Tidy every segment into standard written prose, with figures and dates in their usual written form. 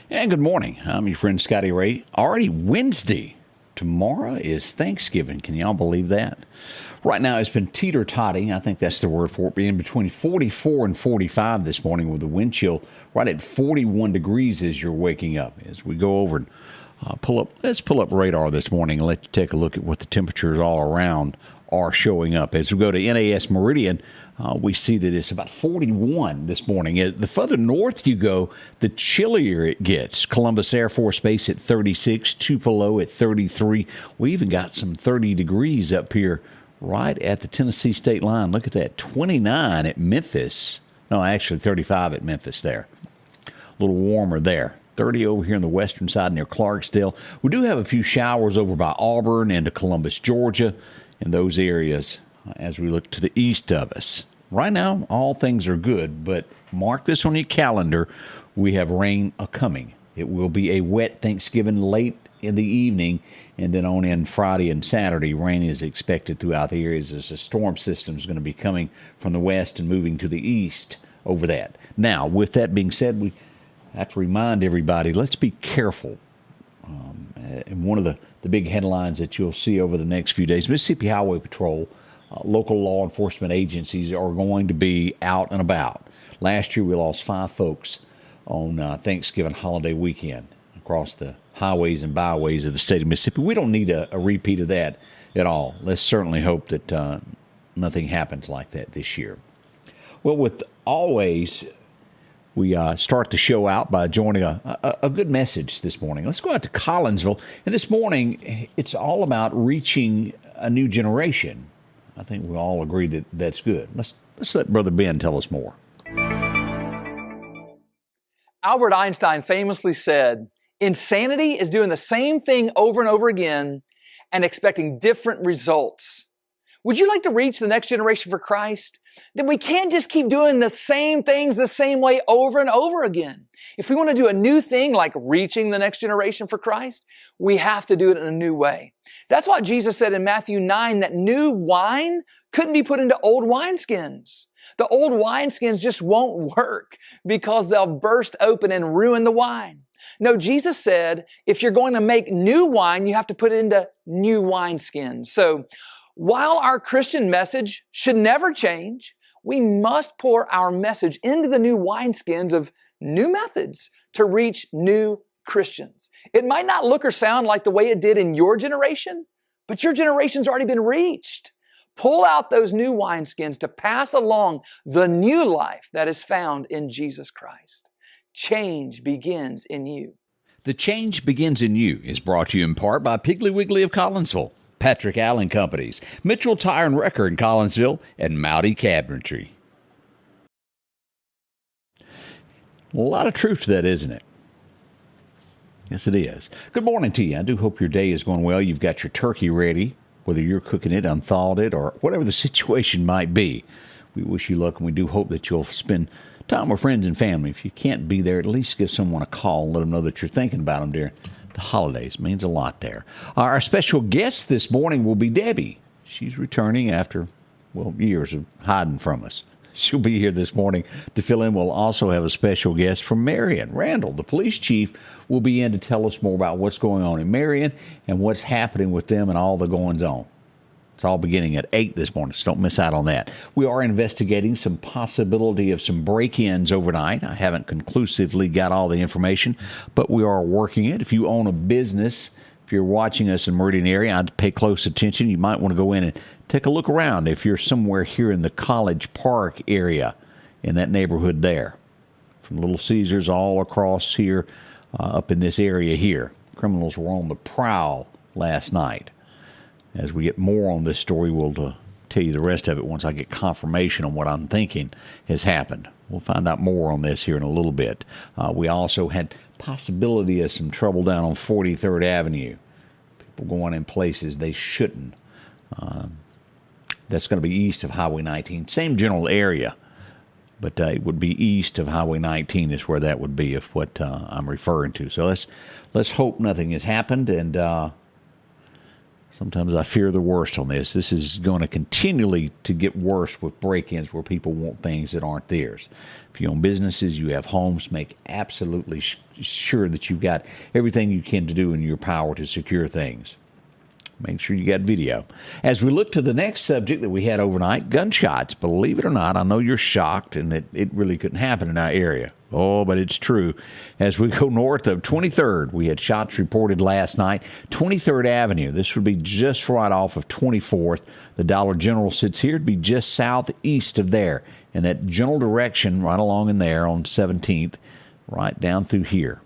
And good morning. I'm your friend Scotty Ray. Already Wednesday. Tomorrow is Thanksgiving. Can y'all believe that? Right now it's been teeter-totting. I think that's the word for it. Being between 44 and 45 this morning with the wind chill right at 41 degrees as you're waking up. As we go over and let's pull up radar this morning and let you take a look at what the temperatures all around are showing up. As we go to NAS Meridian, we see that it's about 41 this morning. The further north you go, the chillier it gets. Columbus Air Force Base at 36, Tupelo at 33. We even got some 30 degrees up here right at the Tennessee state line. Look at that, 29 at Memphis. No, actually 35 at Memphis there. A little warmer there. 30 over here on the western side near Clarksdale. We do have a few showers over by Auburn and to Columbus, Georgia, in those areas as we look to the east of us. Right now, all things are good, but mark this on your calendar. We have rain a-coming. It will be a wet Thanksgiving late in the evening, and then on in Friday and Saturday, rain is expected throughout the areas as the storm system is going to be coming from the west and moving to the east over that. Now, with that being said, we have to remind everybody, let's be careful. And one of the big headlines that you'll see over the next few days, Mississippi Highway Patrol, local law enforcement agencies are going to be out and about. Last year, we lost 5 folks on Thanksgiving holiday weekend across the highways and byways of the state of Mississippi. We don't need a repeat of that at all. Let's certainly hope that nothing happens like that this year. Well, with always, we start the show out by joining a good message this morning. Let's go out to Collinsville. And this morning, it's all about reaching a new generation. I think we all agree that that's good. Let's let Brother Ben tell us more. Albert Einstein famously said, "Insanity is doing the same thing over and over again and expecting different results." Would you like to reach the next generation for Christ? Then we can't just keep doing the same things the same way over and over again. If we want to do a new thing like reaching the next generation for Christ, we have to do it in a new way. That's what Jesus said in Matthew 9, that new wine couldn't be put into old wineskins. The old wineskins just won't work because they'll burst open and ruin the wine. No, Jesus said, if you're going to make new wine, you have to put it into new wineskins. So, while our Christian message should never change, we must pour our message into the new wineskins of new methods to reach new Christians. It might not look or sound like the way it did in your generation, but your generation's already been reached. Pull out those new wineskins to pass along the new life that is found in Jesus Christ. Change begins in you. The Change Begins in You is brought to you in part by Piggly Wiggly of Collinsville, Patrick Allen Companies, Mitchell Tire and Wrecker in Collinsville, and Mowdy Cabinetry. A lot of truth to that, isn't it? Yes, it is. Good morning to you. I do hope your day is going well. You've got your turkey ready, whether you're cooking it, unthawed it, or whatever the situation might be. We wish you luck, and we do hope that you'll spend time with friends and family. If you can't be there, at least give someone a call and let them know that you're thinking about them during the holidays. Means a lot there. Our special guest this morning will be Debbie. She's returning after, years of hiding from us. She'll be here this morning to fill in. We'll also have a special guest from Marion. Randall, the police chief, will be in to tell us more about what's going on in Marion and what's happening with them and all the goings-on. It's all beginning at 8 this morning, so don't miss out on that. We are investigating some possibility of some break-ins overnight. I haven't conclusively got all the information, but we are working it. If you own a business, if you're watching us in the Meridian area, I'd pay close attention. You might want to go in and take a look around if you're somewhere here in the College Park area, in that neighborhood there. From Little Caesars all across here, up in this area here. Criminals were on the prowl last night. As we get more on this story, we'll tell you the rest of it once I get confirmation on what I'm thinking has happened. We'll find out more on this here in a little bit. We also had possibility of some trouble down on 43rd Avenue. People going in places they shouldn't. That's going to be east of Highway 19. Same general area, but it would be east of Highway 19 is where that would be, if what I'm referring to. So let's hope nothing has happened, and Sometimes I fear the worst on this. This is going to continually to get worse with break-ins where people want things that aren't theirs. If you own businesses, you have homes, make absolutely sure that you've got everything you can to do in your power to secure things. Make sure you got video. As we look to the next subject that we had overnight, gunshots. Believe it or not, I know you're shocked and that it really couldn't happen in our area. Oh, but it's true. As we go north of 23rd, we had shots reported last night. 23rd Avenue, this would be just right off of 24th. The Dollar General sits here. It'd be just southeast of there. In that general direction, right along in there on 17th, right down through here.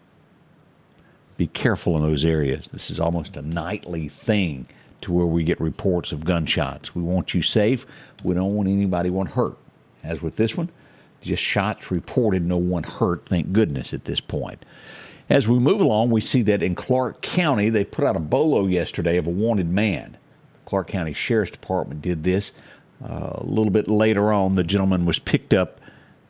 Be careful in those areas. This is almost a nightly thing to where we get reports of gunshots. We want you safe. We don't want anybody hurt. As with this one, just shots reported, no one hurt, thank goodness at this point. As we move along, we see that in Clarke County, they put out a bolo yesterday of a wanted man. Clarke County Sheriff's Department did this. A little bit later on, the gentleman was picked up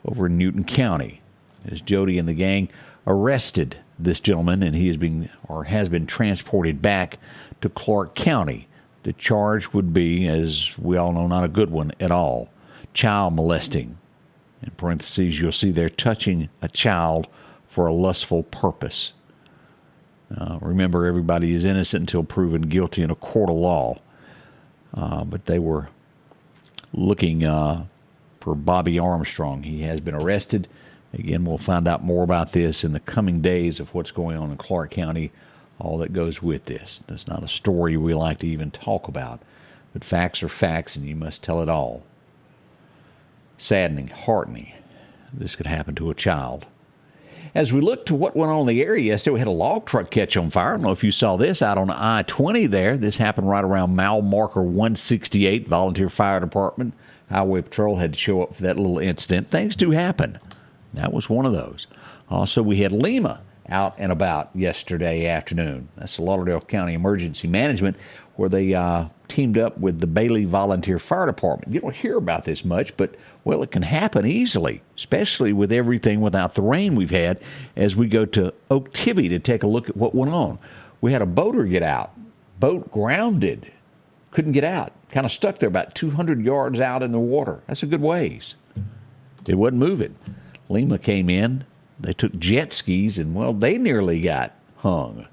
over in Newton County. As Jody and the gang arrested this gentleman, and he has been transported back to Clarke County. The charge would be, as we all know, not a good one at all. Child molesting. In parentheses, you'll see they're touching a child for a lustful purpose. Remember, everybody is innocent until proven guilty in a court of law. But they were looking for Bobby Armstrong. He has been arrested. Again, we'll find out more about this in the coming days of what's going on in Clarke County, all that goes with this. That's not a story we like to even talk about, but facts are facts, and you must tell it all. Saddening, heartening. This could happen to a child. As we look to what went on in the area yesterday, we had a log truck catch on fire. I don't know if you saw this out on I-20 there. This happened right around mile marker 168. Volunteer Fire Department, Highway Patrol had to show up for that little incident. Things do happen. That was one of those. Also, we had LEMA out and about yesterday afternoon. That's the Lauderdale County Emergency Management, where they teamed up with the Bailey Volunteer Fire Department. You don't hear about this much, but, well, it can happen easily, especially with everything without the rain we've had, as we go to Okatibbee to take a look at what went on. We had a boater get out. Boat grounded. Couldn't get out. Kind of stuck there about 200 yards out in the water. That's a good ways. It wasn't moving. LEMA came in. They took jet skis, and, well, they nearly got hung.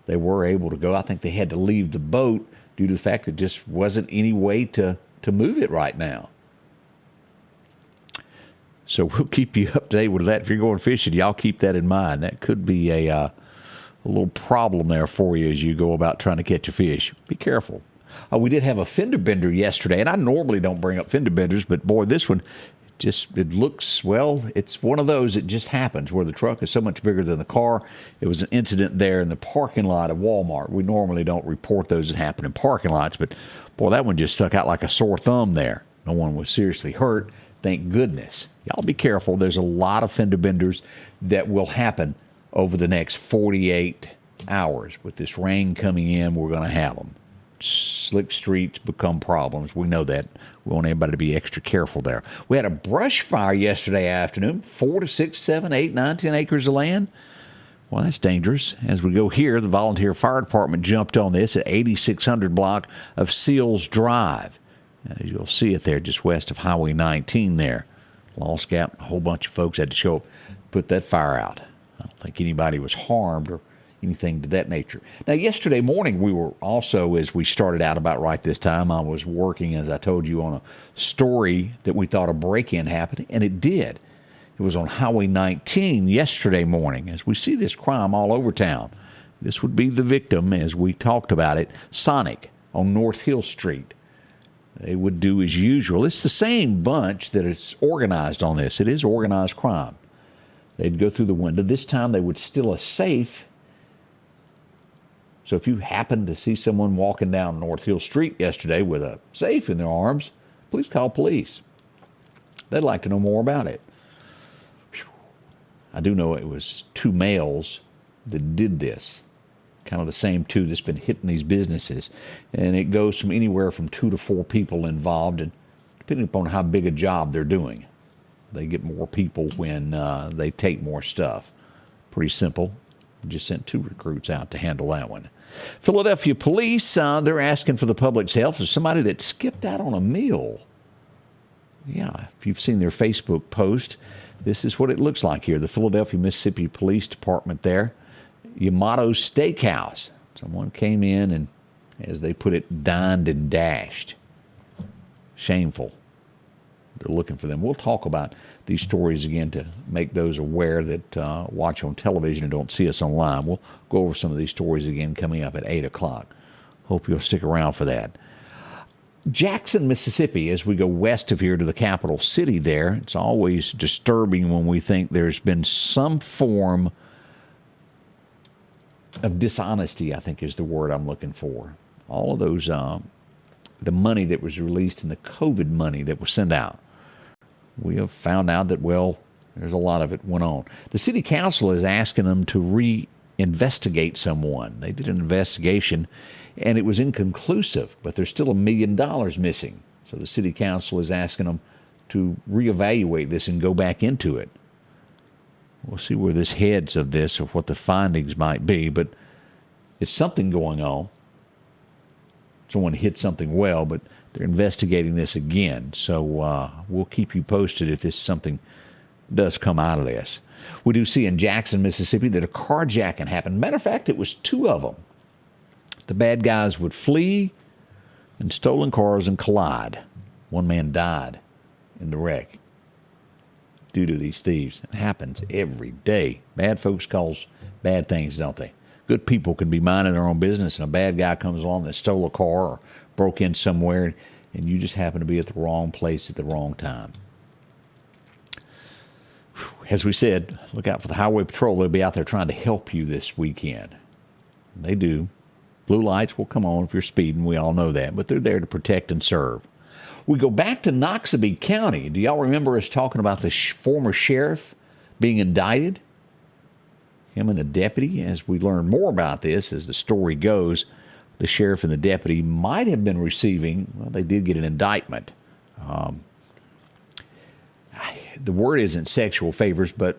They were able to go. I think they had to leave the boat due to the fact that just wasn't any way to move it right now. So we'll keep you up to date with that. If you're going fishing, y'all keep that in mind. That could be a little problem there for you as you go about trying to catch a fish. Be careful. We did have a fender bender yesterday, and I normally don't bring up fender benders, but, boy, this one, it looks, well, it's one of those that just happens where the truck is so much bigger than the car. It was an incident there in the parking lot of Walmart. We normally don't report those that happen in parking lots, but, boy, that one just stuck out like a sore thumb there. No one was seriously hurt, thank goodness. Y'all be careful. There's a lot of fender benders that will happen over the next 48 hours. With this rain coming in, we're going to have them. Slick streets become problems. We know that. We want everybody to be extra careful there. We had a brush fire yesterday afternoon, 4 to 6, 7, 8, 9, 10 acres of land. Well, that's dangerous. As we go here, the Volunteer Fire Department jumped on this at 8600 block of Seals Drive. As you'll see it there just west of Highway 19 there. Lost Gap, a whole bunch of folks had to show up, put that fire out. I don't think anybody was harmed or anything to that nature. Now, yesterday morning, we were also, as we started out about right this time, I was working, as I told you, on a story that we thought a break-in happened, and it did. It was on Highway 19 yesterday morning, as we see this crime all over town. This would be the victim, as we talked about it, Sonic on North Hill Street. They would do as usual. It's the same bunch that is organized on this. It is organized crime. They'd go through the window. This time they would steal a safe. So if you happen to see someone walking down North Hill Street yesterday with a safe in their arms, please call police. They'd like to know more about it. I do know it was 2 males that did this. Kind of the same 2 that's been hitting these businesses. And it goes from anywhere from 2 to 4 people involved, and depending upon how big a job they're doing. They get more people when they take more stuff. Pretty simple. Just sent 2 recruits out to handle that one. Philadelphia police, they're asking for the public's help for somebody that skipped out on a meal. Yeah, if you've seen their Facebook post, this is what it looks like here. The Philadelphia, Mississippi Police Department there, Yamato's Steakhouse. Someone came in and, as they put it, dined and dashed. Shameful. They're looking for them. We'll talk about these stories again to make those aware that watch on television and don't see us online. We'll go over some of these stories again coming up at 8 o'clock. Hope you'll stick around for that. Jackson, Mississippi, as we go west of here to the capital city there, it's always disturbing when we think there's been some form of dishonesty, I think is the word I'm looking for. All of those, the money that was released and the COVID money that was sent out. We have found out that, well, there's a lot of it went on. The city council is asking them to re-investigate someone. They did an investigation, and it was inconclusive, but there's still $1 million missing. So the city council is asking them to reevaluate this and go back into it. We'll see where this heads of this, of what the findings might be, but it's something going on. Someone hit something well, but they're investigating this again. So we'll keep you posted if this something does come out of this. We do see in Jackson, Mississippi, that a carjacking happened. Matter of fact, it was 2 of them. The bad guys would flee in stolen cars and collide. One man died in the wreck due to these thieves. It happens every day. Bad folks cause bad things, don't they? Good people can be minding their own business, and a bad guy comes along that stole a car or broke in somewhere, and you just happen to be at the wrong place at the wrong time. As we said, look out for the Highway Patrol. They'll be out there trying to help you this weekend. They do. Blue lights will come on if you're speeding. We all know that, but they're there to protect and serve. We go back to Okatibbee County. Do y'all remember us talking about the former sheriff being indicted? Him and a deputy. As we learn more about this, as the story goes, the sheriff and the deputy might have been receiving, well, they did get an indictment. The word isn't sexual favors, but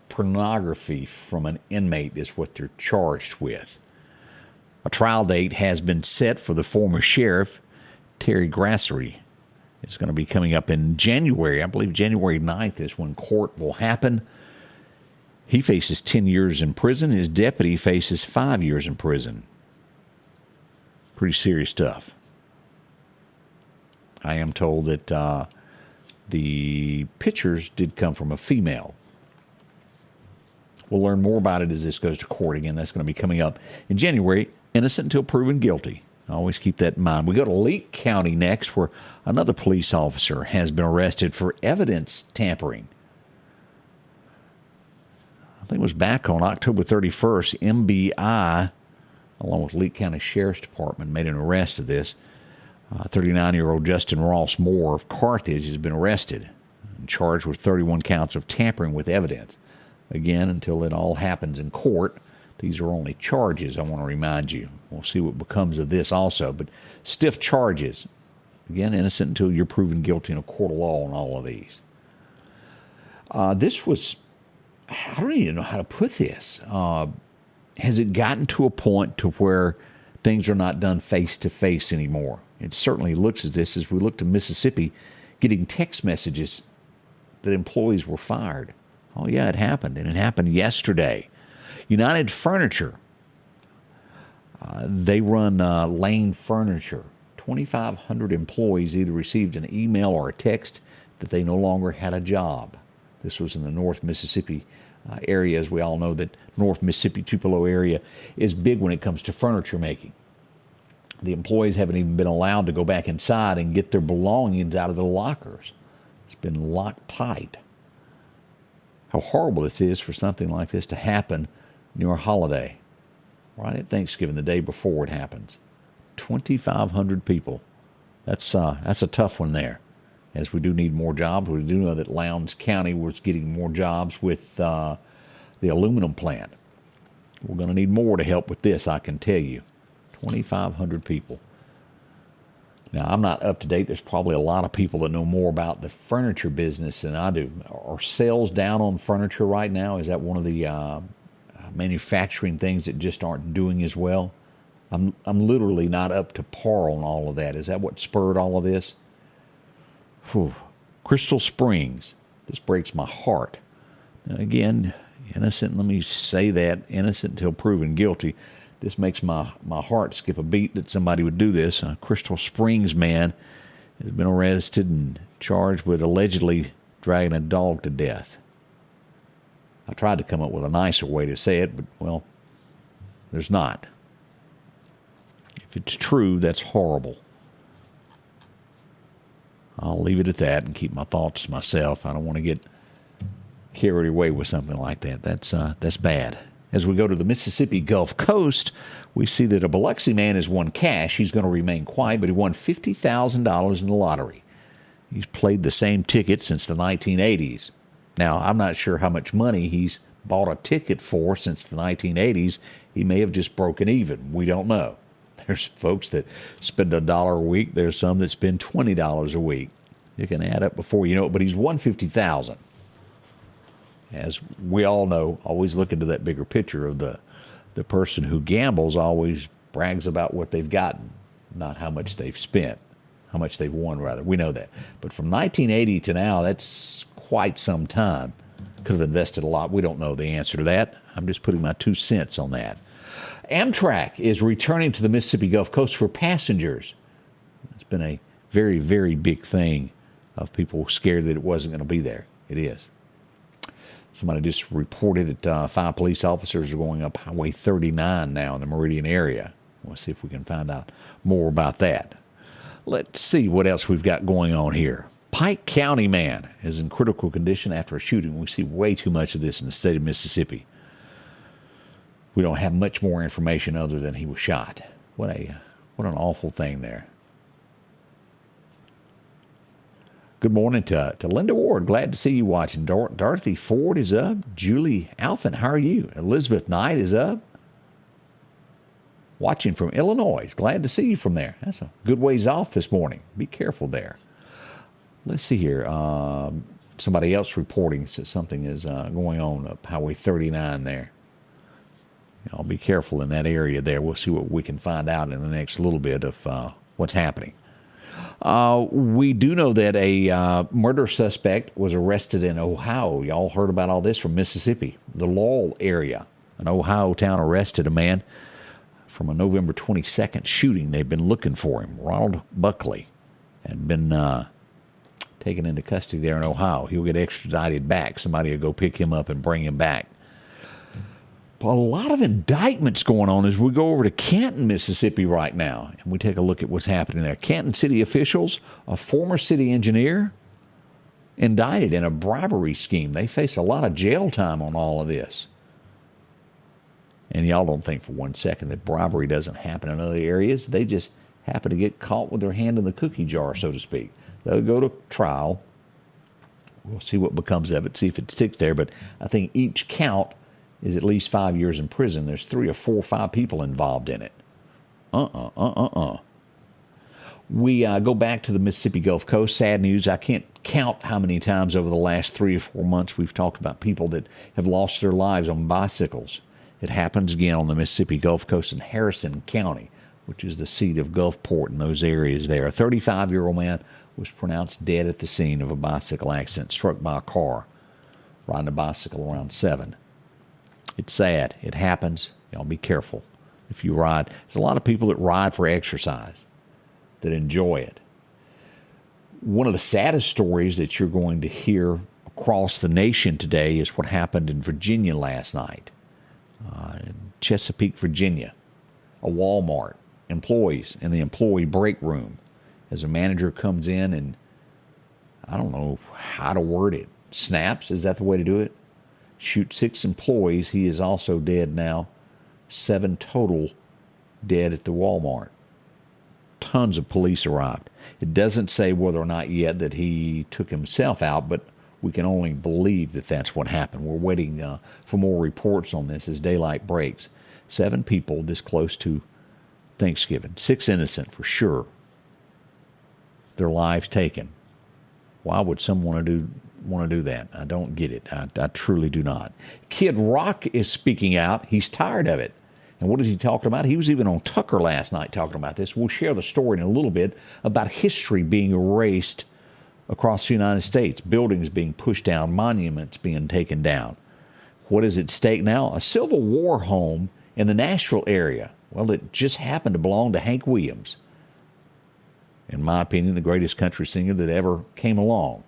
pornography from an inmate is what they're charged with. A trial date has been set for the former sheriff, Terry Grassery. It's going to be coming up in January. I believe January 9th is when court will happen. He faces 10 years in prison. His deputy faces 5 years in prison. Pretty serious stuff. I am told that the pictures did come from a female. We'll learn more about it as this goes to court. Again, that's going to be coming up in January. Innocent until proven guilty. Always keep that in mind. We go to Clarke County next, where another police officer has been arrested for evidence tampering. I think it was back on October 31st, MBI, along with Clarke County Sheriff's Department, made an arrest of this. 39-year-old Justin Ross Moore of Carthage has been arrested and charged with 31 counts of tampering with evidence. Again, until it all happens in court, these are only charges, I want to remind you. We'll see what becomes of this also. But stiff charges. Again, innocent until you're proven guilty in a court of law on all of these. This was, I don't even know how to put this. Has it gotten to a point to where things are not done face-to-face anymore? It certainly looks as this, as we look to Mississippi, getting text messages that employees were fired. Oh, yeah, it happened, and it happened yesterday. United Furniture, they run Lane Furniture. 2,500 employees either received an email or a text that they no longer had a job. This was in the North Mississippi area. As we all know, that North Mississippi, Tupelo area is big when it comes to furniture making. The employees haven't even been allowed to go back inside and get their belongings out of their lockers. It's been locked tight. How horrible this is for something like this to happen near a holiday, right at Thanksgiving, the day before it happens. 2,500 people. That's a tough one there, as we do need more jobs. We do know that Lowndes County was getting more jobs with the aluminum plant. We're going to need more to help with this, I can tell you. 2,500 people. Now, I'm not up to date. There's probably a lot of people that know more about the furniture business than I do. Are sales down on furniture right now? Is that one of the manufacturing things that just aren't doing as well? I'm literally not up to par on all of that. Is that what spurred all of this? Whew. Crystal Springs. This breaks my heart. Now, again, innocent, let me say that, innocent until proven guilty. This makes my heart skip a beat that somebody would do this. A Crystal Springs man has been arrested and charged with allegedly dragging a dog to death. I tried to come up with a nicer way to say it, but, well, there's not. If it's true, that's horrible. I'll leave it at that and keep my thoughts to myself. I don't want to get carried away with something like that. That's bad. As we go to the Mississippi Gulf Coast, we see that a Biloxi man has won cash. He's going to remain quiet, but he won $50,000 in the lottery. He's played the same ticket since the 1980s. Now, I'm not sure how much money he's bought a ticket for since the 1980s. He may have just broken even. We don't know. There's folks that spend $1 a week. There's some that spend $20 a week. It can add up before you know it, but he's won $50,000. As we all know, always look into that bigger picture of the person who gambles always brags about what they've gotten, not how much they've spent, how much they've won, rather. We know that. But from 1980 to now, that's quite some time. Could have invested a lot. We don't know the answer to that. I'm just putting my 2 cents on that. Amtrak is returning to the Mississippi Gulf Coast for passengers. It's been a very, very big thing of people scared that it wasn't going to be there. It is. Somebody just reported that 5 police officers are going up Highway 39 now in the Meridian area. We'll see if we can find out more about that. Let's see what else we've got going on here. Pike County man is in critical condition after a shooting. We see way too much of this in the state of Mississippi. We don't have much more information other than he was shot. What an awful thing there. Good morning to Linda Ward. Glad to see you watching. Dorothy Ford is up. Julie Alphin, how are you? Elizabeth Knight is up. Watching from Illinois. Glad to see you from there. That's a good ways off this morning. Be careful there. Let's see here. Somebody else reporting that something is going on up Highway 39 there. I'll be careful in that area there. We'll see what we can find out in the next little bit of what's happening. We do know that a murder suspect was arrested in Ohio. Y'all heard about all this from Mississippi. The Laurel area, an Ohio town, arrested a man from a November 22nd shooting. They've been looking for him. Ronald Buckley had been taken into custody there in Ohio. He'll get extradited back. Somebody will go pick him up and bring him back. A lot of indictments going on as we go over to Canton, Mississippi right now, and we take a look at what's happening there. Canton city officials, a former city engineer, indicted in a bribery scheme. They face a lot of jail time on all of this. And y'all don't think for one second that bribery doesn't happen in other areas. They just happen to get caught with their hand in the cookie jar, so to speak. They'll go to trial. We'll see what becomes of it, see if it sticks there. But I think each count is at least 5 years in prison. There's 3 or 4 or 5 people involved in it. We go back to the Mississippi Gulf Coast. Sad news. I can't count how many times over the last 3 or 4 months we've talked about people that have lost their lives on bicycles. It happens again on the Mississippi Gulf Coast in Harrison County, which is the seat of Gulfport and those areas there. A 35-year-old man was pronounced dead at the scene of a bicycle accident, struck by a car, riding a bicycle around 7. It's sad. It happens. Y'all be careful if you ride. There's a lot of people that ride for exercise, that enjoy it. One of the saddest stories that you're going to hear across the nation today is what happened in Virginia last night. In Chesapeake, Virginia, a Walmart, employees in the employee break room, as a manager comes in and, I don't know how to word it, snaps, is that the way to do it? Shoot 6 employees. He is also dead now. 7 total dead at the Walmart. Tons of police arrived. It doesn't say whether or not yet that he took himself out, but we can only believe that that's what happened. We're waiting for more reports on this as daylight breaks. 7 people this close to Thanksgiving. 6 innocent for sure. Their lives taken. Why would someone want to do that? I don't get it. I truly do not. Kid Rock is speaking out. He's tired of it. And what is he talking about? He was even on Tucker last night talking about this. We'll share the story in a little bit about history being erased across the United States, buildings being pushed down, monuments being taken down. What is at stake now? A Civil War home in the Nashville area. Well, it just happened to belong to Hank Williams. In my opinion, the greatest country singer that ever came along.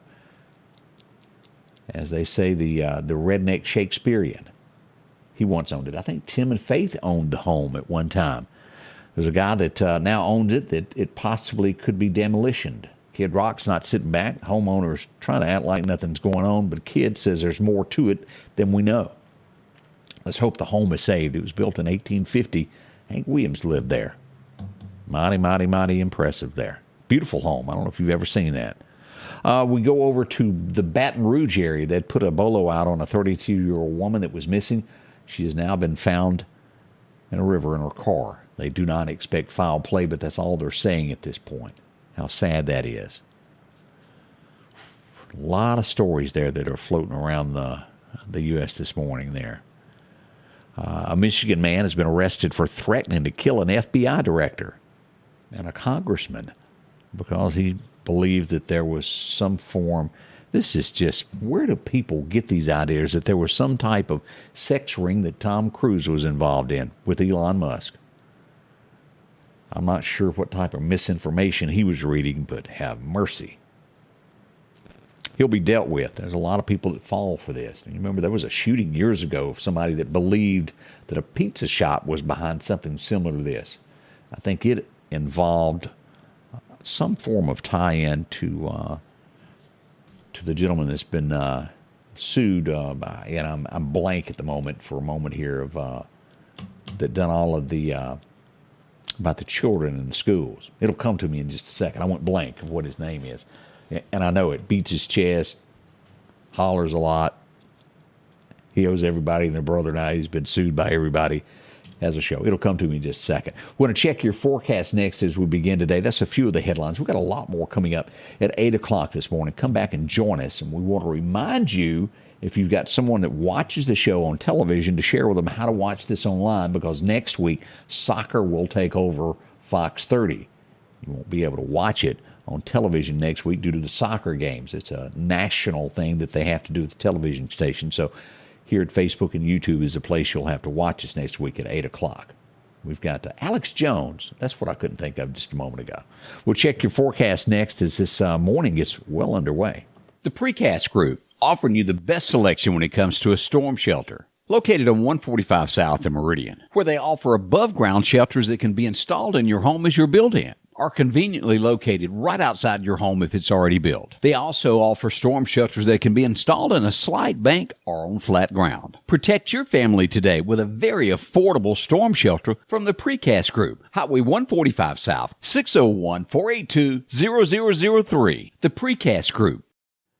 As they say, the redneck Shakespearean. He once owned it. I think Tim and Faith owned the home at one time. There's a guy that now owns it that it possibly could be demolitioned. Kid Rock's not sitting back. Homeowner's trying to act like nothing's going on, but Kid says there's more to it than we know. Let's hope the home is saved. It was built in 1850. Hank Williams lived there. Mighty, mighty, mighty impressive there. Beautiful home. I don't know if you've ever seen that. We go over to the Baton Rouge area. They'd put a bolo out on a 32-year-old woman that was missing. She has now been found in a river in her car. They do not expect foul play, but that's all they're saying at this point. How sad that is. A lot of stories there that are floating around the U.S. this morning there. A Michigan man has been arrested for threatening to kill an FBI director and a congressman because he believed that there was some form. This is just, where do people get these ideas that there was some type of sex ring that Tom Cruise was involved in with Elon Musk? I'm not sure what type of misinformation he was reading, but have mercy. He'll be dealt with. There's a lot of people that fall for this. And you remember there was a shooting years ago of somebody that believed that a pizza shop was behind something similar to this. I think it involved some form of tie-in to the gentleman that's been sued by, and I'm blank at the moment for a moment here, of that done all of the about the children in the schools. It'll come to me in just a second. I went blank of what his name is. And I know it. Beats his chest, hollers a lot. He owes everybody and their brother now. He's been sued by everybody as a show. It'll come to me in just a second. We're going to check your forecast next as we begin today. That's a few of the headlines. We've got a lot more coming up at 8 o'clock this morning. Come back and join us. And we want to remind you, if you've got someone that watches the show on television, to share with them how to watch this online, because next week soccer will take over Fox 30. You won't be able to watch it on television next week due to the soccer games. It's a national thing that they have to do at the television station. So here at Facebook and YouTube is the place you'll have to watch us next week at 8 o'clock. We've got Alex Jones. That's what I couldn't think of just a moment ago. We'll check your forecast next as this morning gets well underway. The Precast Group, offering you the best selection when it comes to a storm shelter. Located on 145 South in Meridian, where they offer above-ground shelters that can be installed in your home as you're built-in, are conveniently located right outside your home if it's already built. They also offer storm shelters that can be installed in a slight bank or on flat ground. Protect your family today with a very affordable storm shelter from the Precast Group. Highway 145 South, 601-482-0003. The Precast Group.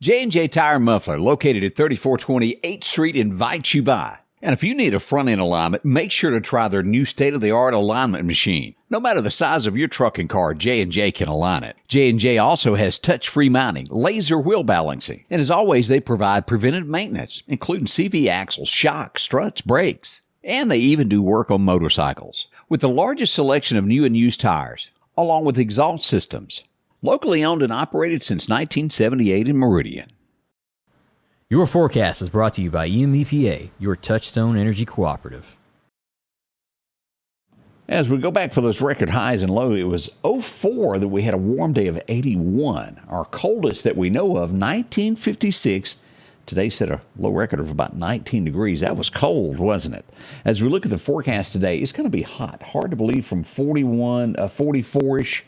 J&J Tire and Muffler, located at 3420 8th Street, invites you by. And if you need a front-end alignment, make sure to try their new state-of-the-art alignment machine. No matter the size of your truck and car, J&J can align it. J&J also has touch-free mounting, laser wheel balancing, and as always, they provide preventive maintenance, including CV axles, shocks, struts, brakes. And they even do work on motorcycles. With the largest selection of new and used tires, along with exhaust systems. Locally owned and operated since 1978 in Meridian. Your forecast is brought to you by EMEPA, your Touchstone Energy Cooperative. As we go back for those record highs and lows, it was 04 that we had a warm day of 81. Our coldest that we know of, 1956. Today set a low record of about 19 degrees. That was cold, wasn't it? As we look at the forecast today, it's going to be hot. Hard to believe from 44-ish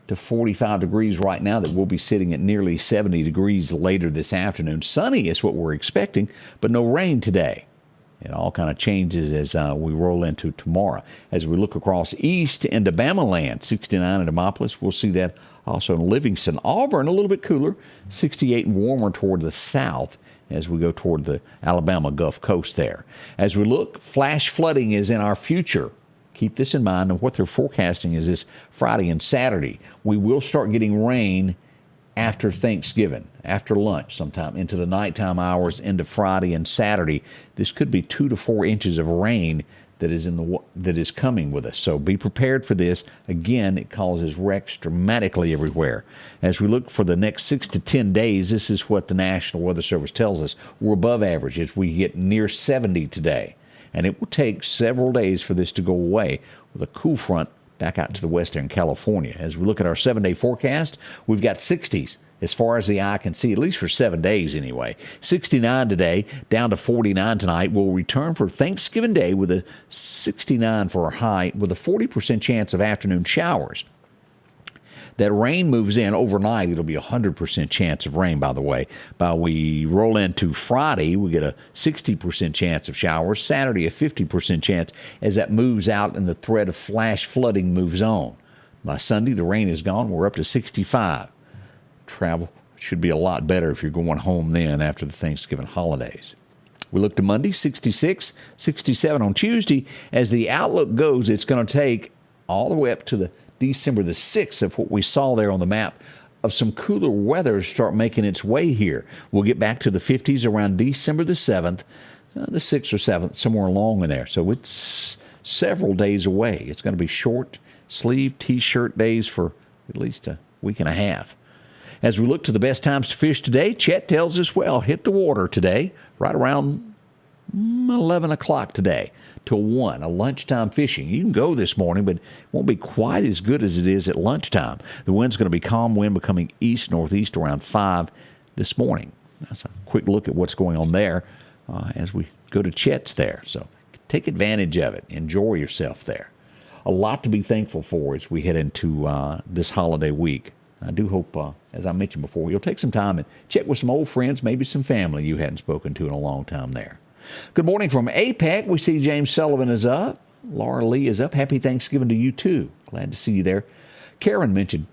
to 45 degrees right now that we'll be sitting at nearly 70 degrees later this afternoon. Sunny is what we're expecting, but no rain today. It all kind of changes as we roll into tomorrow. As we look across east into Bama land, 69 in Demopolis. We'll see that also in Livingston. Auburn, a little bit cooler, 68 and warmer toward the south as we go toward the Alabama Gulf Coast there. As we look, flash flooding is in our future. Keep this in mind, and what they're forecasting is this Friday and Saturday. We will start getting rain after Thanksgiving, after lunch sometime, into the nighttime hours, into Friday and Saturday. This could be 2 to 4 inches of rain that is coming with us. So be prepared for this. Again, it causes wrecks dramatically everywhere. As we look for the next 6 to 10 days, this is what the National Weather Service tells us. We're above average as we get near 70 today. And it will take several days for this to go away with a cool front back out to the western California. As we look at our 7-day forecast, we've got 60s as far as the eye can see, at least for 7 days anyway. 69 today, down to 49 tonight. We'll return for Thanksgiving Day with a 69 for a high with a 40% chance of afternoon showers. That rain moves in overnight. It'll be a 100% chance of rain, by the way. By we roll into Friday, we get a 60% chance of showers. Saturday, a 50% chance as that moves out and the threat of flash flooding moves on. By Sunday, the rain is gone. We're up to 65. Travel should be a lot better if you're going home then after the Thanksgiving holidays. We look to Monday, 66, 67 on Tuesday. As the outlook goes, it's going to take all the way up to the December the 6th of what we saw there on the map of some cooler weather to start making its way here. We'll get back to the 50s around December the 7th, the 6th or 7th, somewhere along in there. So it's several days away. It's going to be short sleeve T-shirt days for at least a week and a half. As we look to the best times to fish today, Chet tells us, well, hit the water today, right around 11 o'clock today till 1, a lunchtime fishing. You can go this morning, but it won't be quite as good as it is at lunchtime. The wind's going to be calm wind becoming east-northeast around 5 this morning. That's a quick look at what's going on there as we go to Chet's there. So take advantage of it. Enjoy yourself there. A lot to be thankful for as we head into this holiday week. I do hope, as I mentioned before, you'll take some time and check with some old friends, maybe some family you hadn't spoken to in a long time there. Good morning from APEC. We see James Sullivan is up. Laura Lee is up. Happy Thanksgiving to you, too. Glad to see you there. Karen mentioned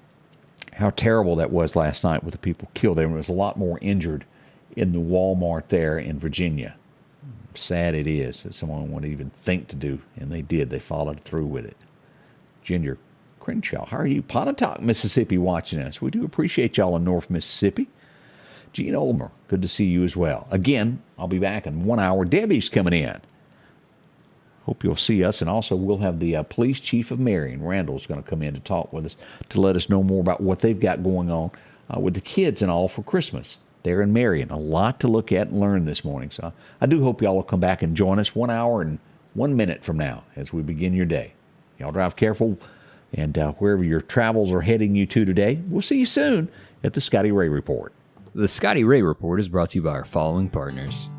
how terrible that was last night with the people killed there. There was a lot more injured in the Walmart there in Virginia. Sad it is that someone would even think to do, and they did. They followed through with it. Ginger Crenshaw, how are you? Pontotoc, Mississippi, watching us. We do appreciate y'all in North Mississippi. Gene Ulmer, good to see you as well. Again, I'll be back in 1 hour. Debbie's coming in. Hope you'll see us. And also, we'll have the police chief of Marion, Randall's going to come in to talk with us to let us know more about what they've got going on with the kids and all for Christmas there in Marion. A lot to look at and learn this morning. So I do hope y'all will come back and join us 1 hour and 1 minute from now as we begin your day. Y'all drive careful. And wherever your travels are heading you to today, we'll see you soon at the Scotty Ray Report. The Scotty Ray Report is brought to you by our following partners: